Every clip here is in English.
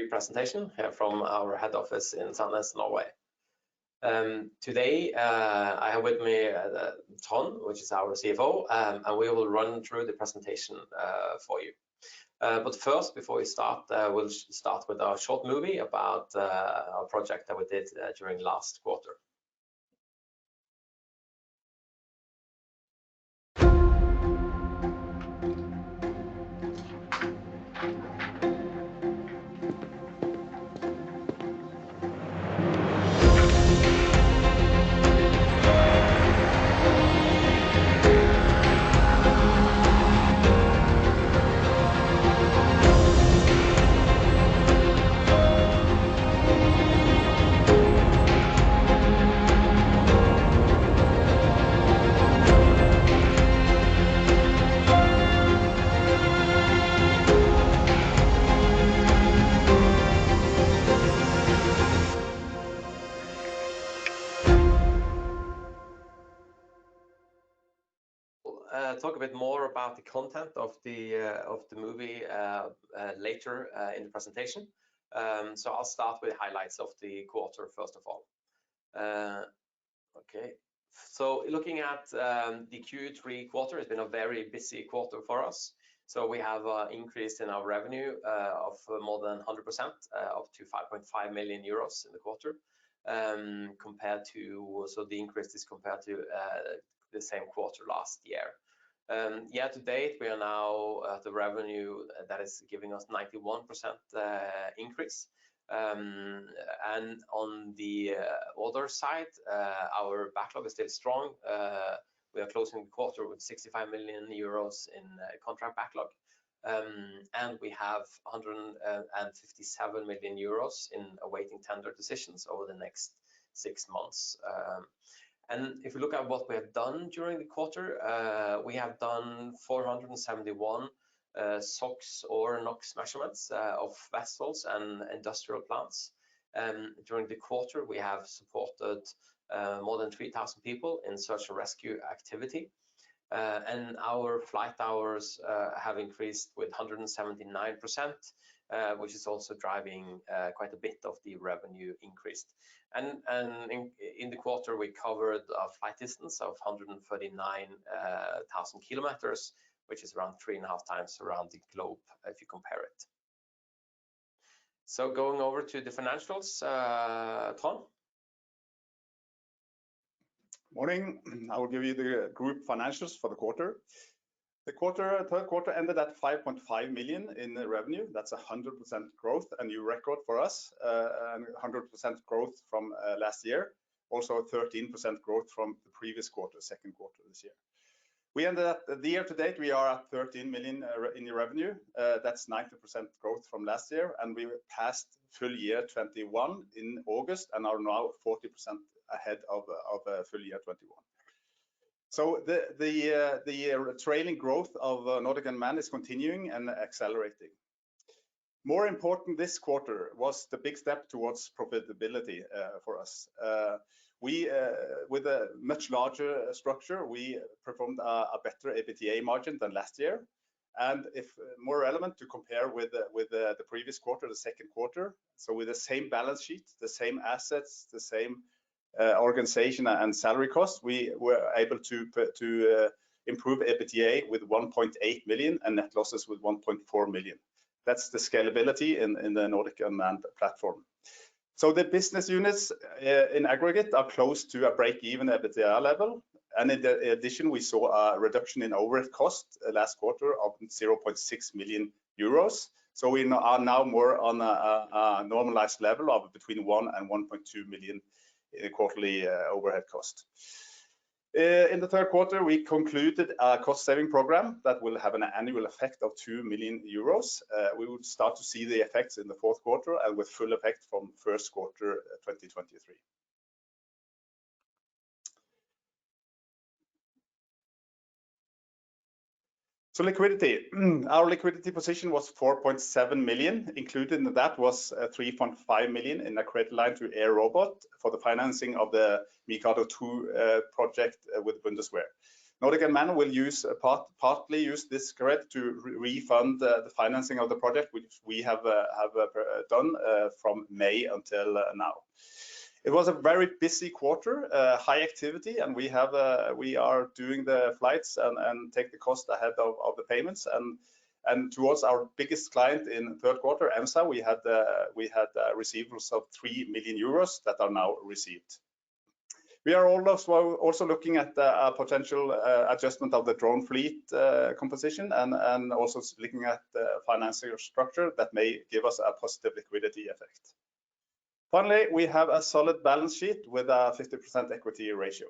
Q3 presentation here from our head office in Sandnes, Norway. Today I have with me Trond, which is our CFO, and we will run through the presentation for you. But first, before we start, we'll start with a short movie about our project that we did during last quarter. Talk a bit more about the content of the movie later in the presentation. So I'll start with highlights of the quarter first of all. Okay, so looking at the Q3 quarter, it's been a very busy quarter for us. So we have increased in our revenue of more than 100%, up to 5.5 million euros in the quarter, compared to, so the increase is compared to the same quarter last year. Year to date, we are now at the revenue that is giving us 91% increase. And on the order side, our backlog is still strong. We are closing the quarter with 65 million euros in contract backlog. And we have 157 million euros in awaiting tender decisions over the next 6 months. And if you look at what we have done during the quarter, we have done 471 SOx or NOx measurements of vessels and industrial plants. During the quarter, we have supported more than 3,000 people in search and rescue activity. And our flight hours have increased with 179%, which is also driving quite a bit of the revenue increase. And in the quarter, we covered a flight distance of 139,000 kilometers, which is around 3.5 times around the globe if you compare it. So going over to the financials, Trond. Morning. I will give you the group financials for the quarter. The third quarter ended at 5.5 million in revenue. That's 100% growth, a new record for us, and 100% growth from last year. Also 13% growth from the previous quarter, second quarter this year. We ended at the year to date, we are at 13 million in revenue. That's 90% growth from last year, and we passed full year 21 in August and are now 40% ahead of full year 21. So the trailing growth of Nordic Unmanned is continuing and accelerating. More important this quarter was the big step towards profitability for us. With a much larger structure, we performed a better EBITDA margin than last year. And if more relevant to compare with the previous quarter, the second quarter, so with the same balance sheet, the same assets, the same organization and salary costs, we were able to improve EBITDA with 1.8 million and net losses with 1.4 million. That's the scalability in the Nordic Unmanned platform. So the business units in aggregate are close to a break-even EBITDA level. And in addition, we saw a reduction in overhead cost last quarter of 0.6 million euros. So we are now more on a normalized level of between 1 and 1.2 million quarterly overhead cost. In the third quarter, we concluded a cost-saving program that will have an annual effect of 2 million euros. We will start to see the effects in the fourth quarter and with full effect from first quarter 2023. So liquidity, our liquidity position was 4.7 million. Included in that was 3.5 million in a credit line to AirRobot for the financing of the Mikado 2 project with Bundeswehr. Nordic Unmanned will partly use this credit to refund the financing of the project, which we have done from May until now. It was a very busy quarter, high activity, and we are doing the flights and take the cost ahead of the payments. And towards our biggest client in third quarter, EMSA, we had receivables of 3 million euros that are now received. We are also looking at a potential adjustment of the drone fleet composition and also looking at the financial structure that may give us a positive liquidity effect. Finally, we have a solid balance sheet with a 50% equity ratio.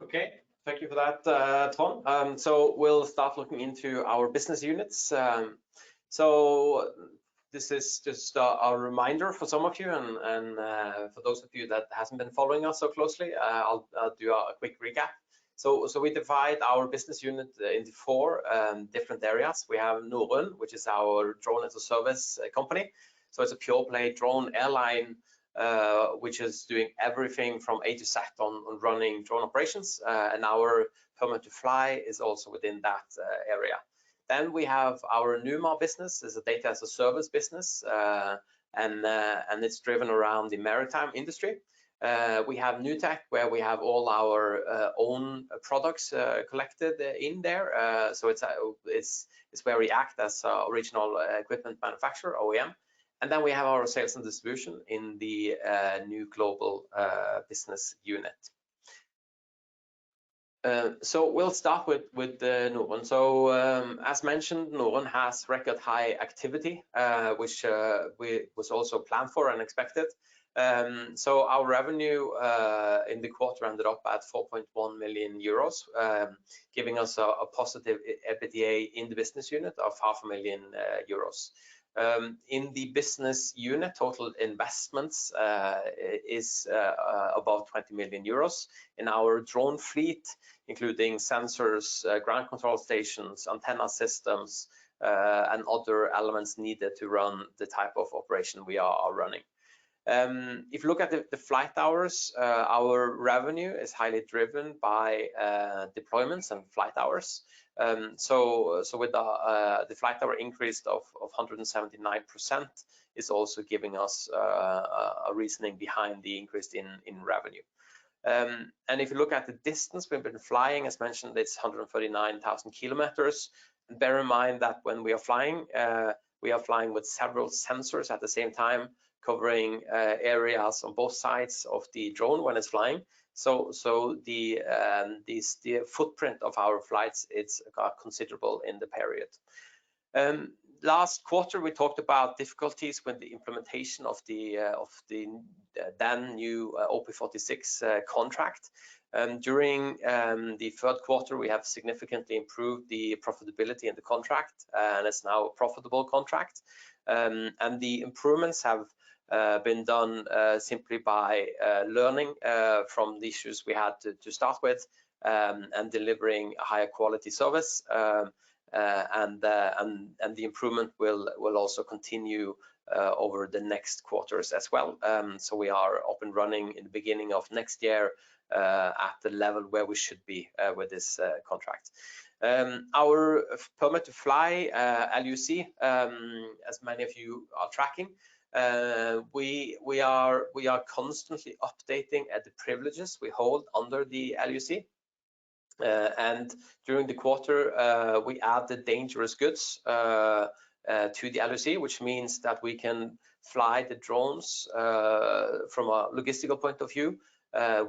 Okay, thank you for that, Trond. So we'll start looking into our business units. So this is just a reminder for some of you, and for those of you that hasn't been following us so closely, I'll do a quick recap. So we divide our business unit into 4 different areas. We have Norrøn, which is our drone as a service company. So it's a pure play drone airline, which is doing everything from A to Z on running drone operations, and our permit to fly is also within that area. Then we have our NUMA business, is a data as a service business, and it's driven around the maritime industry. We have NUTech, where we have all our own products collected in there. So it's where we act as original equipment manufacturer, OEM. And then we have our sales and distribution in the NUGlobal business unit. So we'll start with Norrøn. So as mentioned, Norrøn has record high activity, which was also planned for and expected. So our revenue in the quarter ended up at 4.1 million euros, giving us a positive EBITDA in the business unit of 500,000 euros. In the business unit, total investments is above 20 million euros in our drone fleet, including sensors, ground control stations, antenna systems, and other elements needed to run the type of operation we are running. If you look at the flight hours, our revenue is highly driven by deployments and flight hours. So with the flight hour increase of 179% is also giving us a reasoning behind the increase in revenue. And if you look at the distance we've been flying, as mentioned, it's 139,000 kilometers. And bear in mind that when we are flying with several sensors at the same time, covering areas on both sides of the drone when it's flying. So the footprint of our flights, it's considerable in the period. Last quarter we talked about difficulties with the implementation of the then new OP46 contract. During the third quarter we have significantly improved the profitability in the contract, and it's now a profitable contract. And the improvements have been done simply by learning from the issues we had to start with, and delivering a higher quality service, and the improvement will also continue over the next quarters as well. So we are up and running in the beginning of next year at the level where we should be with this contract. Our permit to fly, LUC, as many of you are tracking, we are constantly updating the privileges we hold under the LUC. And during the quarter we added dangerous goods to the LUC, which means that we can fly the drones from a logistical point of view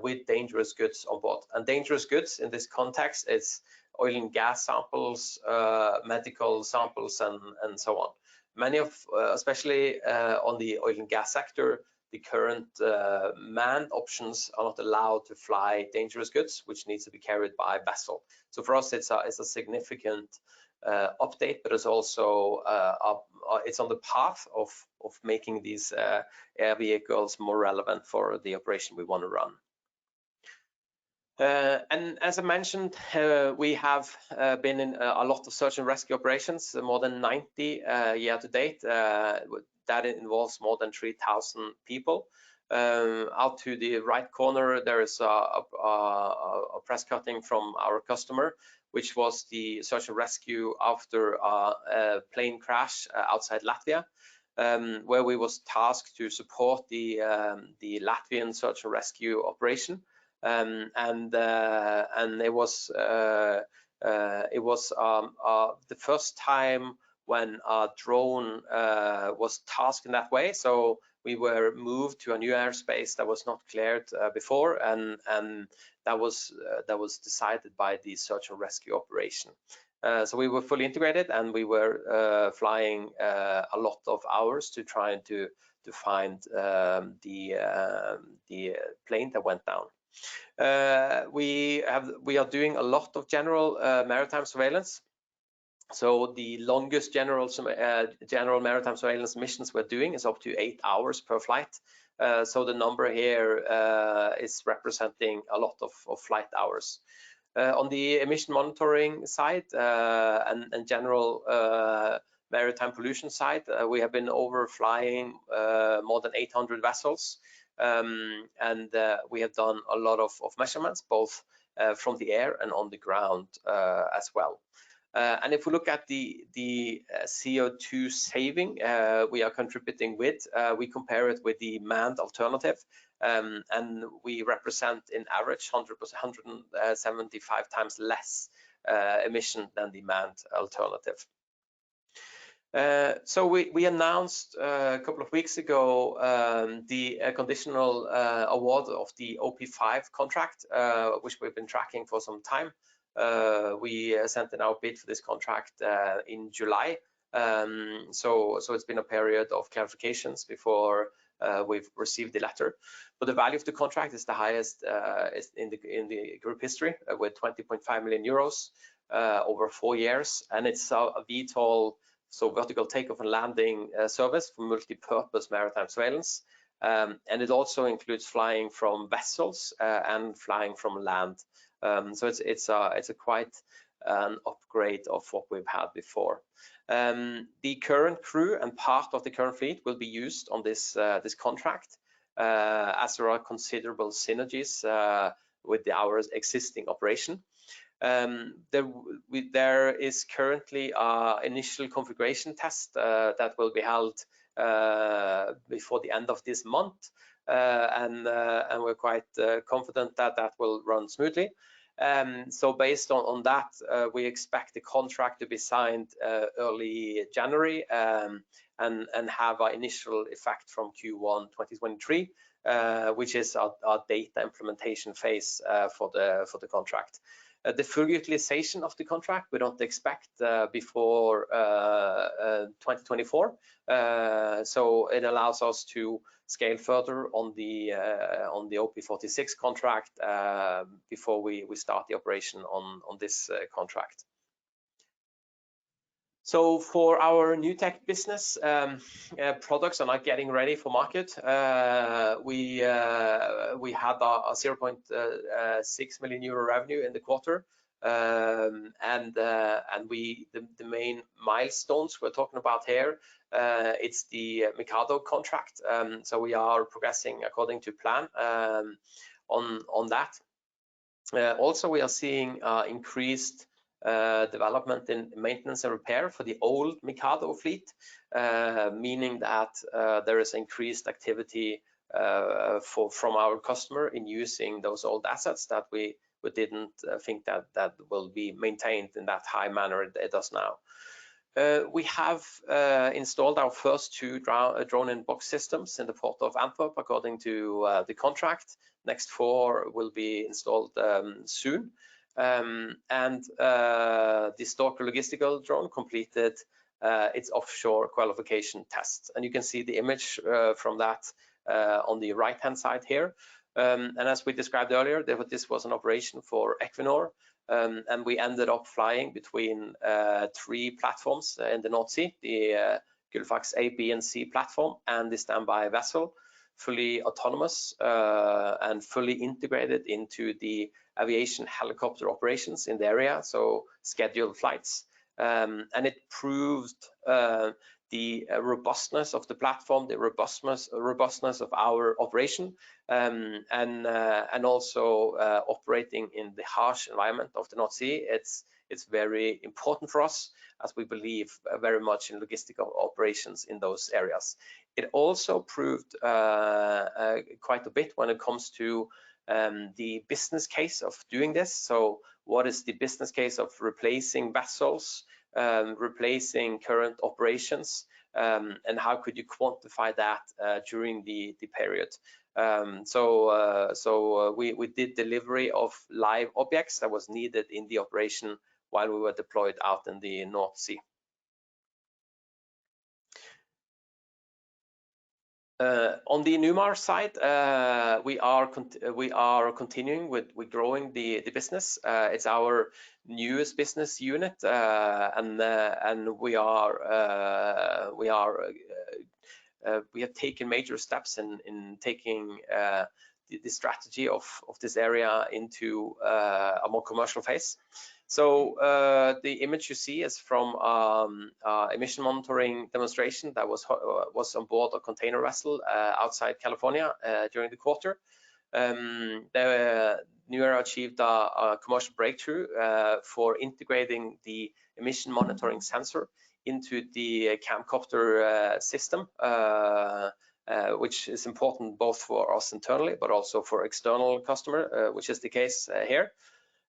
with dangerous goods on board. And dangerous goods in this context is oil and gas samples, medical samples, and so on. Many of, especially on the oil and gas sector, the current manned options are not allowed to fly dangerous goods, which needs to be carried by vessel. So for us, it's a significant update, but it's also it's on the path of making these air vehicles more relevant for the operation we want to run. And as I mentioned, we have been in a lot of search and rescue operations, more than 90 year to date. That involves more than 3,000 people. Out to the right corner, there is a press cutting from our customer, which was the search and rescue after a plane crash outside Latvia, where we was tasked to support the Latvian search and rescue operation, and it was the first time when a drone was tasked in that way. So we were moved to a new airspace that was not cleared before, and that was decided by the search and rescue operation. So we were fully integrated, and we were flying a lot of hours to try to find the plane that went down. We are doing a lot of general maritime surveillance. So the longest general maritime surveillance missions we're doing is up to 8 hours per flight. So the number here is representing a lot of flight hours. On the emission monitoring side and general maritime pollution side, we have been overflying more than 800 vessels, and we have done a lot of measurements, both from the air and on the ground as well. And if we look at the CO2 saving we are contributing with, we compare it with the manned alternative, and we represent in average 175 times less emission than the manned alternative. So we announced a couple of weeks ago the conditional award of the OP5 contract, which we've been tracking for some time. We sent in our bid for this contract in July, so it's been a period of clarifications before we've received the letter. But the value of the contract is the highest in the group history, with 20.5 million euros over 4 years, and it's a VTOL, so vertical takeoff and landing service for multi-purpose maritime surveillance, and it also includes flying from vessels and flying from land. So it's a quite an upgrade of what we've had before. The current crew and part of the current fleet will be used on this contract, as there are considerable synergies with our existing operation. There is currently an initial configuration test that will be held before the end of this month, and we're quite confident that that will run smoothly. So based on that, we expect the contract to be signed early January and have an initial effect from Q1 2023, which is our data implementation phase for the contract. The full utilization of the contract we don't expect before 2024, so it allows us to scale further on the OP46 contract before we start the operation on this contract. So for our NUTech business, products are not getting ready for market. We had a 0.6 million euro revenue in the quarter, and the main milestones we're talking about here, it's the Mikado contract. So we are progressing according to plan on that. Also, we are seeing increased development in maintenance and repair for the old Mikado fleet, meaning that there is increased activity from our customer in using those old assets that we didn't think that will be maintained in that high manner it does now. We have installed our first 2 drone-in-box systems in the port of Antwerp according to the contract. Next 4 will be installed soon. And the Stalker logistical drone completed its offshore qualification test, and you can see the image from that on the right hand side here. And as we described earlier, this was an operation for Equinor, and we ended up flying between 3 platforms in the North Sea, the Gullfaks A, B, and C platform, and the standby vessel, fully autonomous and fully integrated into the aviation helicopter operations in the area, so scheduled flights. and it proved the robustness of the platform, the robustness of our operation, and also operating in the harsh environment of the North Sea. It's very important for us, as we believe very much in logistical operations in those areas. It also proved quite a bit when it comes to the business case of doing this. So what is the business case of replacing vessels, replacing current operations, and how could you quantify that during the period? So we did delivery of live objects that was needed in the operation while we were deployed out in the North Sea. On the NUMAR side, we are continuing with growing the business. It's our newest business unit, and we have taken major steps in taking the strategy of this area into a more commercial phase. So the image you see is from emission monitoring demonstration that was on board a container vessel outside California during the quarter. NUAR achieved a commercial breakthrough for integrating the emission monitoring sensor into the camcopter system, which is important both for us internally but also for external customer, which is the case here.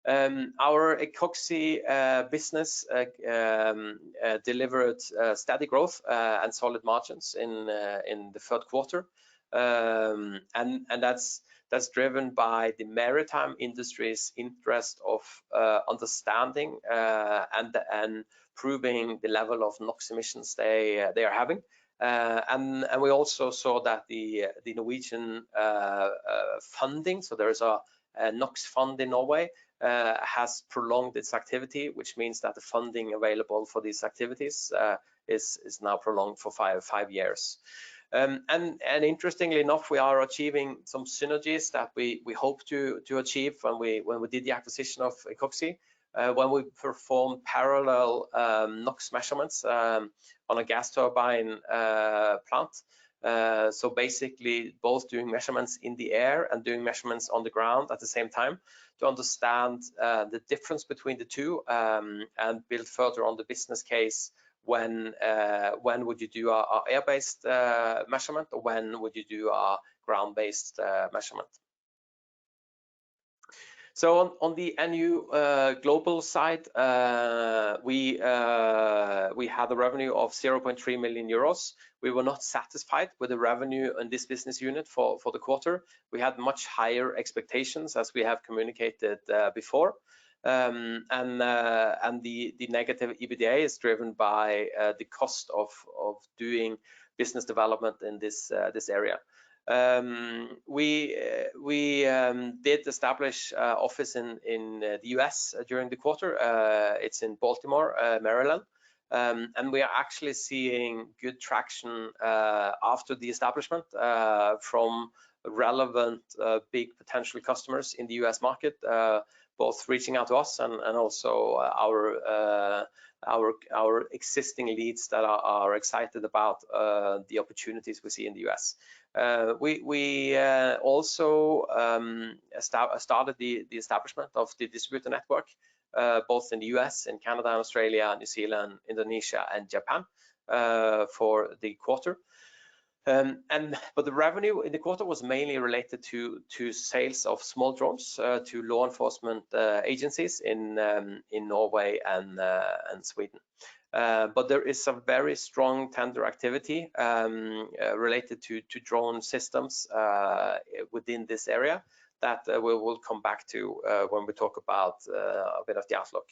Our epoxy business delivered steady growth and solid margins in the third quarter, and that's driven by the maritime industry's interest of understanding and proving the level of NOx emissions they are having. And we also saw that the Norwegian funding, so there's a NOx fund in Norway, has prolonged its activity, which means that the funding available for these activities is now prolonged for five years. And interestingly enough, we are achieving some synergies that we hope to achieve when we did the acquisition of epoxy, when we performed parallel NOx measurements on a gas turbine plant. So basically both doing measurements in the air and doing measurements on the ground at the same time to understand the difference between the two, and build further on the business case. When would you do a air-based measurement, or when would you do a ground-based measurement? So on the NUGlobal side, we had a revenue of 0.3 million euros. We were not satisfied with the revenue in this business unit for the quarter. We had much higher expectations, as we have communicated before. And the negative EBITDA is driven by the cost of doing business development in this area. We did establish office in the US during the quarter. It's in Baltimore, Maryland, and we are actually seeing good traction after the establishment from relevant big potential customers in the US market, both reaching out to us and also our existing leads that are excited about the opportunities we see in the US. We also started the establishment of the distributor network, both in the US, in Canada, Australia, New Zealand, Indonesia, and Japan for the quarter. But the revenue in the quarter was mainly related to sales of small drones to law enforcement agencies in Norway and Sweden. But there is some very strong tender activity related to drone systems within this area that we will come back to when we talk about a bit of the outlook.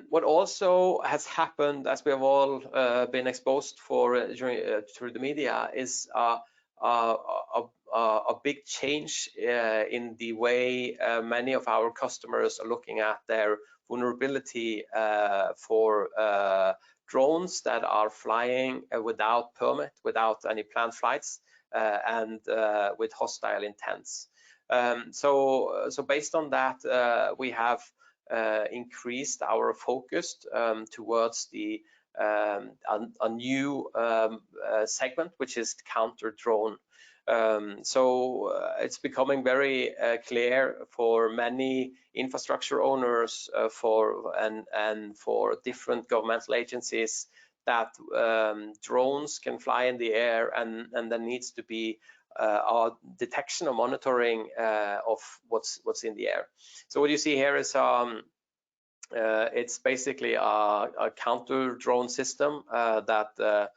What also has happened, as we have all been exposed through the media, is a big change in the way many of our customers are looking at their vulnerability for drones that are flying without permit, without any planned flights, and with hostile intents. So based on that, we have increased our focus towards a new segment, which is counter drone. It's becoming very clear for many infrastructure owners and for different governmental agencies that drones can fly in the air, and there needs to be our detection or monitoring of what's in the air. So what you see here is it's basically a counter drone system that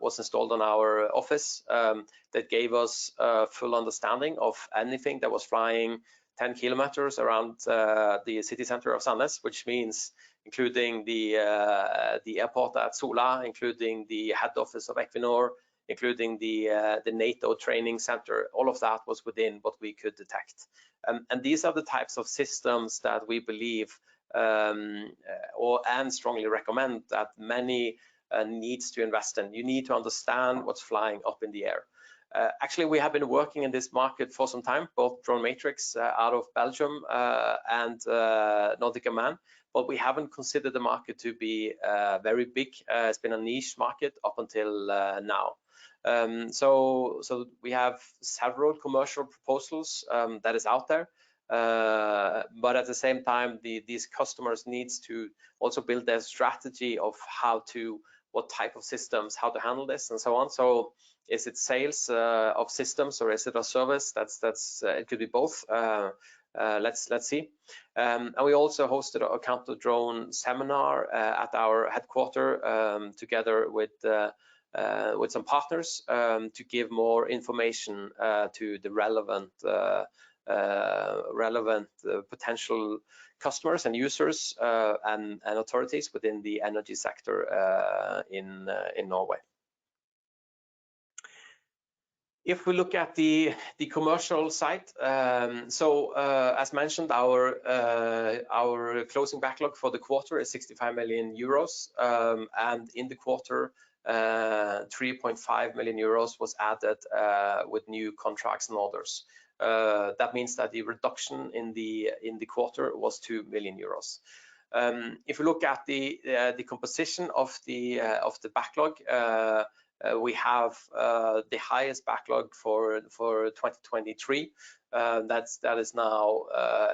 was installed on our office that gave us a full understanding of anything that was flying 10 kilometers around the city center of Sandnes, which means including the airport at Sola, including the head office of Equinor, including the NATO training center. All of that was within what we could detect. And these are the types of systems that we believe and strongly recommend that many needs to invest in. You need to understand what's flying up in the air. Actually, we have been working in this market for some time, both Drone Matrix out of Belgium and Nordic Unmanned, but we haven't considered the market to be very big. It's been a niche market up until now. So we have several commercial proposals that is out there, but at the same time, these customers needs to also build their strategy of what type of systems, how to handle this, and so on. So is it sales of systems, or is it a service? It could be both. Let's see. And we also hosted a counter drone seminar at our headquarters together with some partners to give more information to the relevant potential customers and users and authorities within the energy sector in Norway. If we look at the commercial side, as mentioned, our closing backlog for the quarter is 65 million euros, and in the quarter 3.5 million euros was added with new contracts and orders. That means that the reduction in the quarter was 2 million euros. If you look at the composition of the backlog, we have the highest backlog for 2023. That is now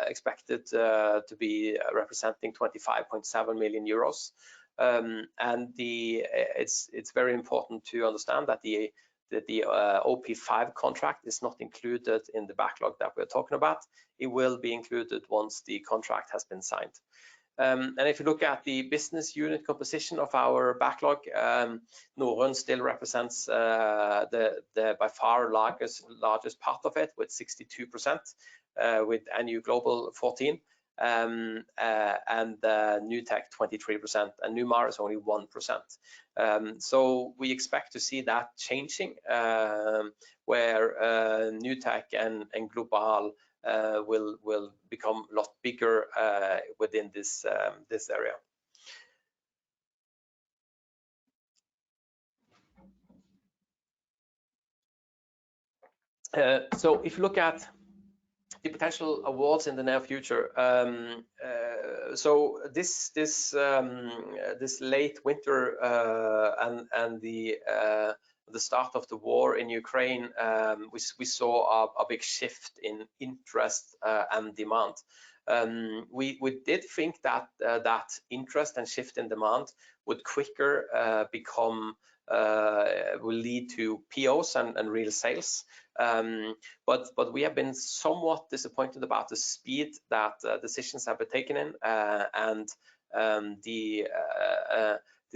expected to be representing 25.7 million euros. And it's very important to understand that the OP5 contract is not included in the backlog that we're talking about. It will be included once the contract has been signed. And if you look at the business unit composition of our backlog, Norrøn still represents the by far largest part of it, with 62%, with NUGlobal 14%, and NUTech 23%, and Numar is only 1%. So we expect to see that changing, where NUTech and Global will become a lot bigger within this area. So if you look at the potential awards in the near future, so this late winter and the start of the war in Ukraine, we saw a big shift in interest and demand. We did think that that interest and shift in demand would quicker will lead to POs and real sales. But we have been somewhat disappointed about the speed that decisions have been taken in, and the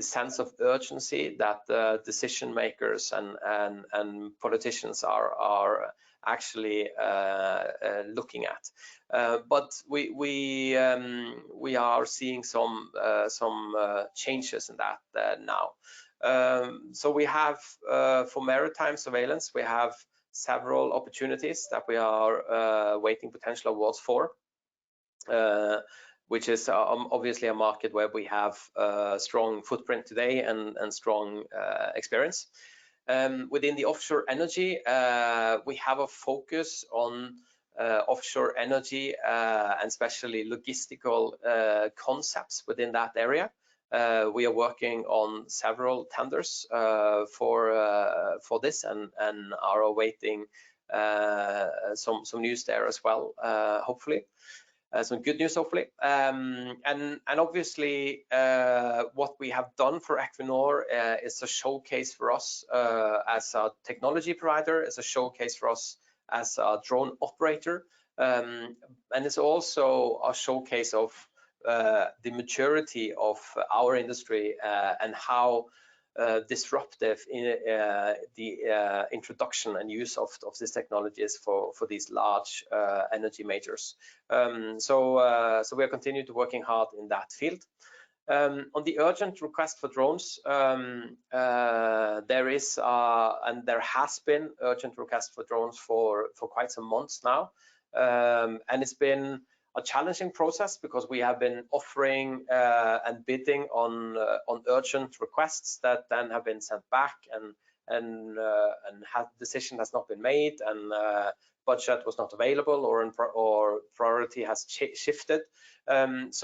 sense of urgency that decision makers and politicians are actually looking at. But we are seeing some changes in that now. So we have for maritime surveillance, we have several opportunities that we are waiting potential awards for, which is obviously a market where we have a strong footprint today and strong experience. Within the offshore energy, we have a focus on offshore energy and especially logistical concepts within that area. We are working on several tenders for this and are awaiting some news there as well, hopefully. Some good news, hopefully. And obviously, what we have done for Equinor is a showcase for us as a technology provider, is a showcase for us as a drone operator, and it's also a showcase of the maturity of our industry and how disruptive the introduction and use of this technology is for these large energy majors. So we are continuing to working hard in that field. On the urgent request for drones, there is and there has been urgent request for drones for quite some months now, and it's been a challenging process because we have been offering and bidding on urgent requests that then have been sent back and decision has not been made, and budget was not available, or priority has shifted. But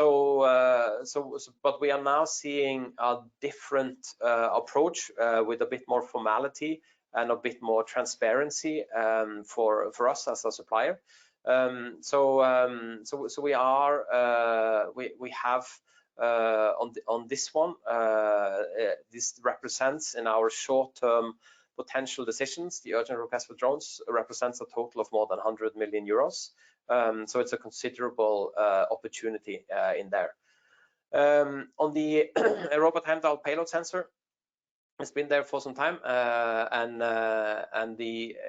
we are now seeing a different approach with a bit more formality and a bit more transparency for us as a supplier. So we have on this one, this represents in our short-term potential decisions, the urgent request for drones represents a total of more than 100 million euros. So it's a considerable opportunity in there. On the robot hand-held payload sensor, it's been there for some time,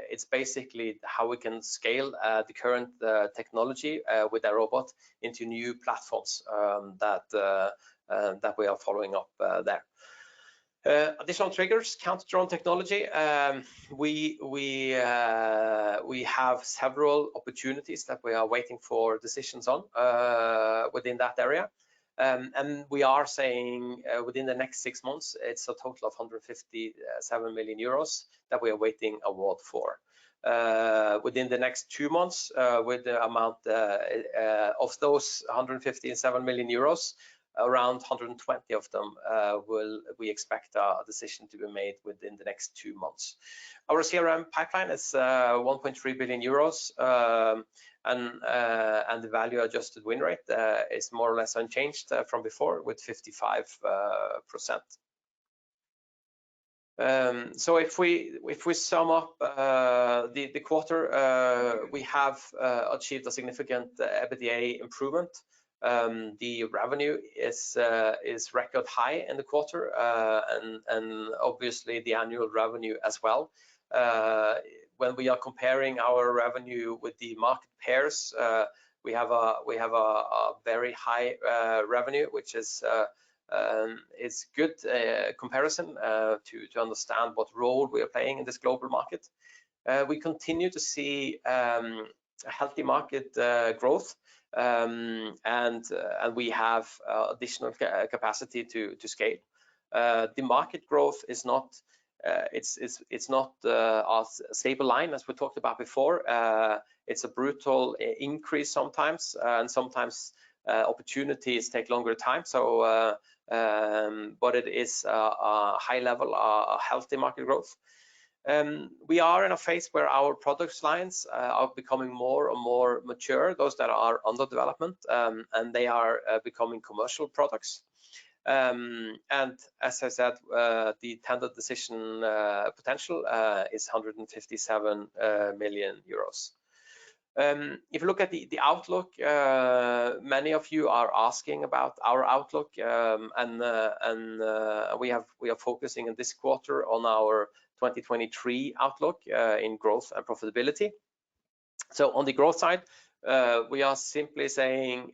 it's basically how we can scale the current technology with our robot into new platforms that we are following up there. Additional triggers, counter-drone technology. We have several opportunities that we are waiting for decisions on within that area. And we are saying within the next 6 months, it's a total of 157 million euros that we are waiting award for. Within the next 2 months, with the amount of those 157 million euros, around 120 of them we expect a decision to be made within the next 2 months. Our CRM pipeline is 1.3 billion euros, and the value adjusted win rate is more or less unchanged from before with 55%. So if we sum up the quarter, we have achieved a significant EBITDA improvement. The revenue is record high in the quarter, and obviously the annual revenue as well. When we are comparing our revenue with the market peers, we have a very high revenue, which is good comparison to understand what role we are playing in this global market. We continue to see a healthy market growth, and we have additional capacity to scale. The market growth is not it's not a stable line as we talked about before. It's a brutal increase sometimes, and sometimes opportunities take longer time. So but it is a high level, a healthy market growth. We are in a phase where our product lines are becoming more and more mature, those that are under development, and they are becoming commercial products. And as I said, the tender decision potential is 157 million euros. If you look at the outlook, many of you are asking about our outlook, and we are focusing in this quarter on our 2023 outlook in growth and profitability. So on the growth side, we are simply saying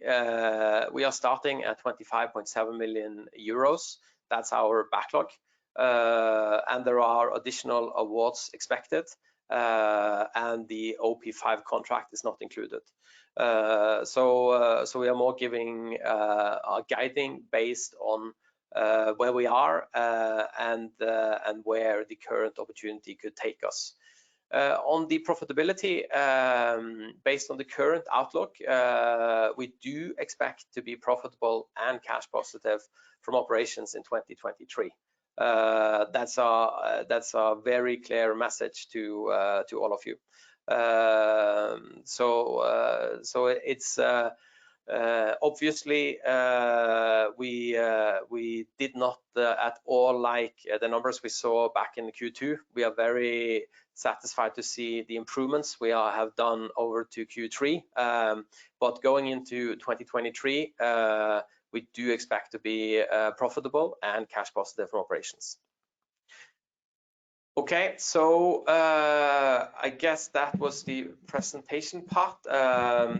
we are starting at 25.7 million euros. That's our backlog, and there are additional awards expected, and the OP5 contract is not included. So we are more giving a guiding based on where we are and where the current opportunity could take us. On the profitability, based on the current outlook, we do expect to be profitable and cash positive from operations in 2023. That's a very clear message to all of you. So it's obviously we did not at all like the numbers we saw back in Q2. We are very satisfied to see the improvements we have done over to Q3, but going into 2023, we do expect to be profitable and cash positive from operations. Okay, so I guess that was the presentation part.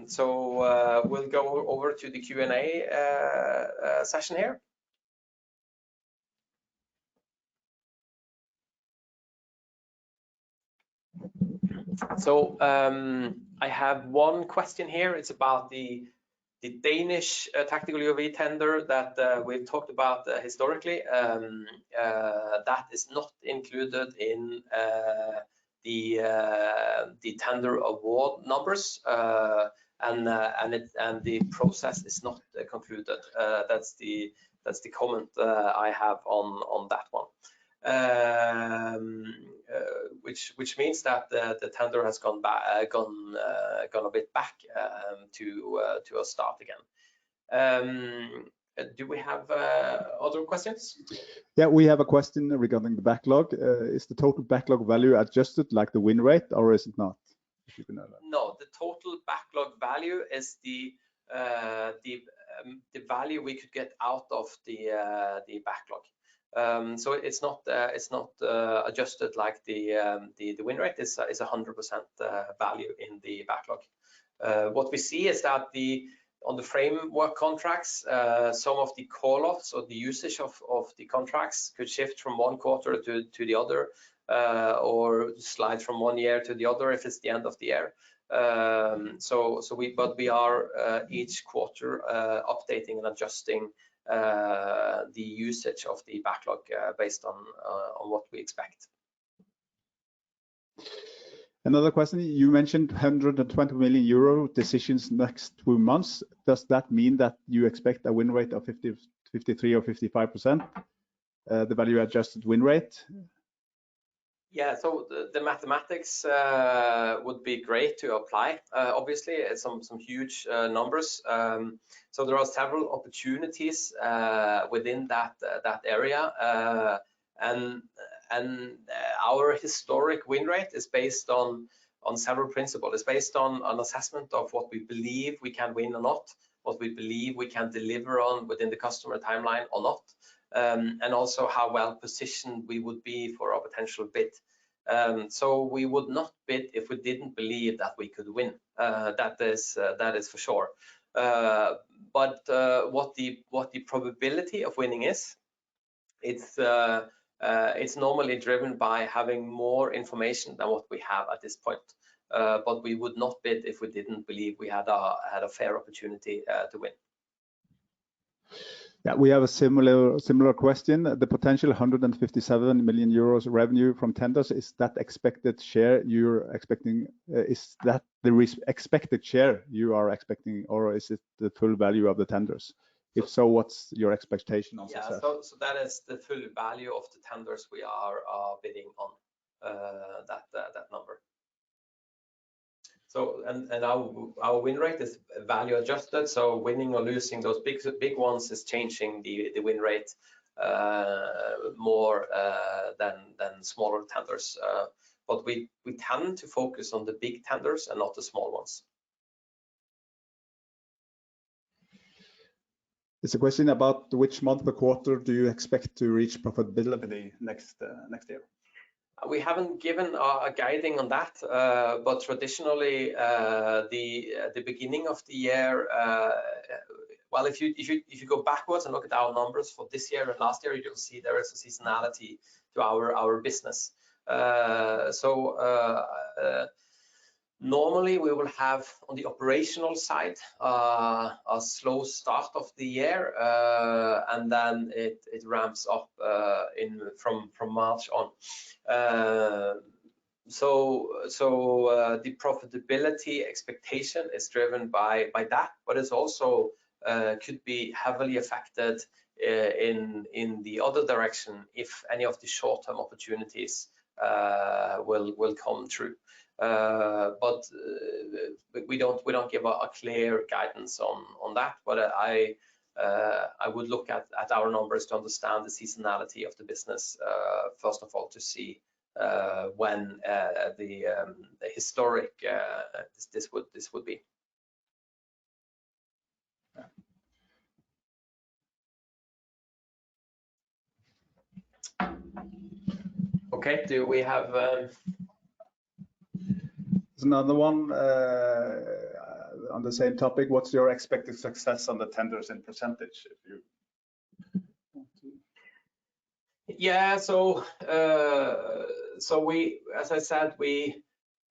So we'll go over to the Q&A session here. So I have one question here. It's about the Danish tactical UAV tender that we've talked about historically. That is not included in the tender award numbers, and the process is not concluded. That's the comment I have on that one. Which means that the tender has gone a bit back to a start again. Do we have other questions? Yeah, we have a question regarding the backlog. Is the total backlog value adjusted like the win rate, or is it not? If you can know that. No, the total backlog value is the value we could get out of the backlog. So it's not adjusted like the win rate is 100% value in the backlog. What we see is that on the framework contracts, some of the call-offs or the usage of the contracts could shift from one quarter to the other, or slide from one year to the other if it's the end of the year. But we are each quarter updating and adjusting the usage of the backlog based on what we expect. Another question, you mentioned 120 million euro decisions next 2 months. Does that mean that you expect a win rate of 53 or 55%, the value adjusted win rate? Yeah, so the mathematics would be great to apply. Obviously, it's some huge numbers. So there are several opportunities within that area, and our historic win rate is based on several principles. It's based on an assessment of what we believe we can win or not, what we believe we can deliver on within the customer timeline or not, and also how well positioned we would be for a potential bid. So we would not bid if we didn't believe that we could win. That is for sure. But what the probability of winning is, it's normally driven by having more information than what we have at this point. But we would not bid if we didn't believe we had a fair opportunity to win. Yeah, we have a similar question. The potential 157 million euros revenue from tenders, is that expected share you're expecting? Is that the expected share you are expecting, or is it the full value of the tenders? If so, what's your expectation on success? Yeah, so that is the full value of the tenders we are bidding on, that number. So and our win rate is value adjusted. So winning or losing those big ones is changing the win rate more than smaller tenders. But we tend to focus on the big tenders and not the small ones. It's a question about which month or quarter do you expect to reach profitability next year? We haven't given a guiding on that, but traditionally the beginning of the year, well, if you go backwards and look at our numbers for this year and last year, you'll see there is a seasonality to our business. Normally we will have on the operational side a slow start of the year, and then it ramps up from March on. the profitability expectation is driven by that, but it's also could be heavily affected in the other direction if any of the short-term opportunities will come true. But we don't give a clear guidance on that. But I would look at our numbers to understand the seasonality of the business first of all, to see when the historic this would be. Okay, do we have There's another one on the same topic. What's your expected success on the tenders in percentage? If you want to. Yeah, so we, as I said, we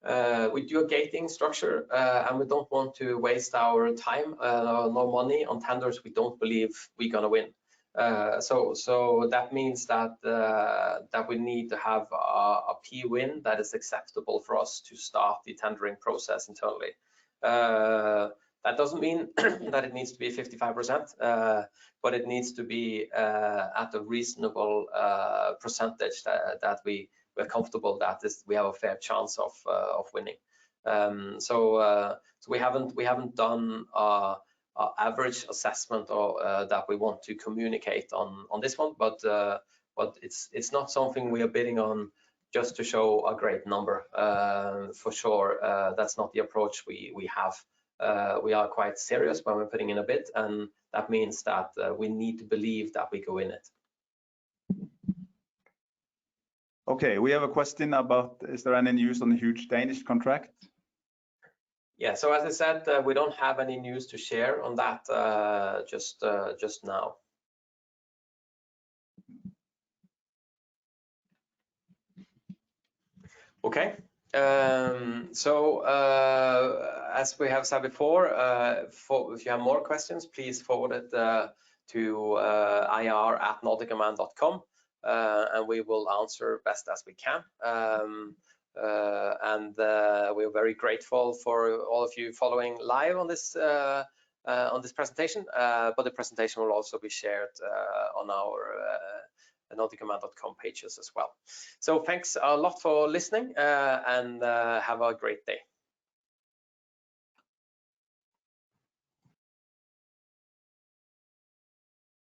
do a gating structure, and we don't want to waste our time nor money on tenders we don't believe we're gonna win. So that means that that we need to have a P-win that is acceptable for us to start the tendering process internally. That doesn't mean that it needs to be 55%, but it needs to be at a reasonable percentage that we're comfortable that we have a fair chance of winning. So we haven't done average assessment or that we want to communicate on this one, but it's not something we are bidding on just to show a great number. For sure, that's not the approach we have. We are quite serious when we're putting in a bid, and that means that we need to believe that we go in it. Okay, we have a question about, is there any news on the huge Danish contract? Yeah, so as I said, we don't have any news to share on that just now. Okay, so as we have said before, if you have more questions, please forward it to ir@nordicunmanned.com, and we will answer best as we can. And we're very grateful for all of you following live on this presentation, but the presentation will also be shared on our NordicUnmanned.com pages as well. So thanks a lot for listening, and have a great day.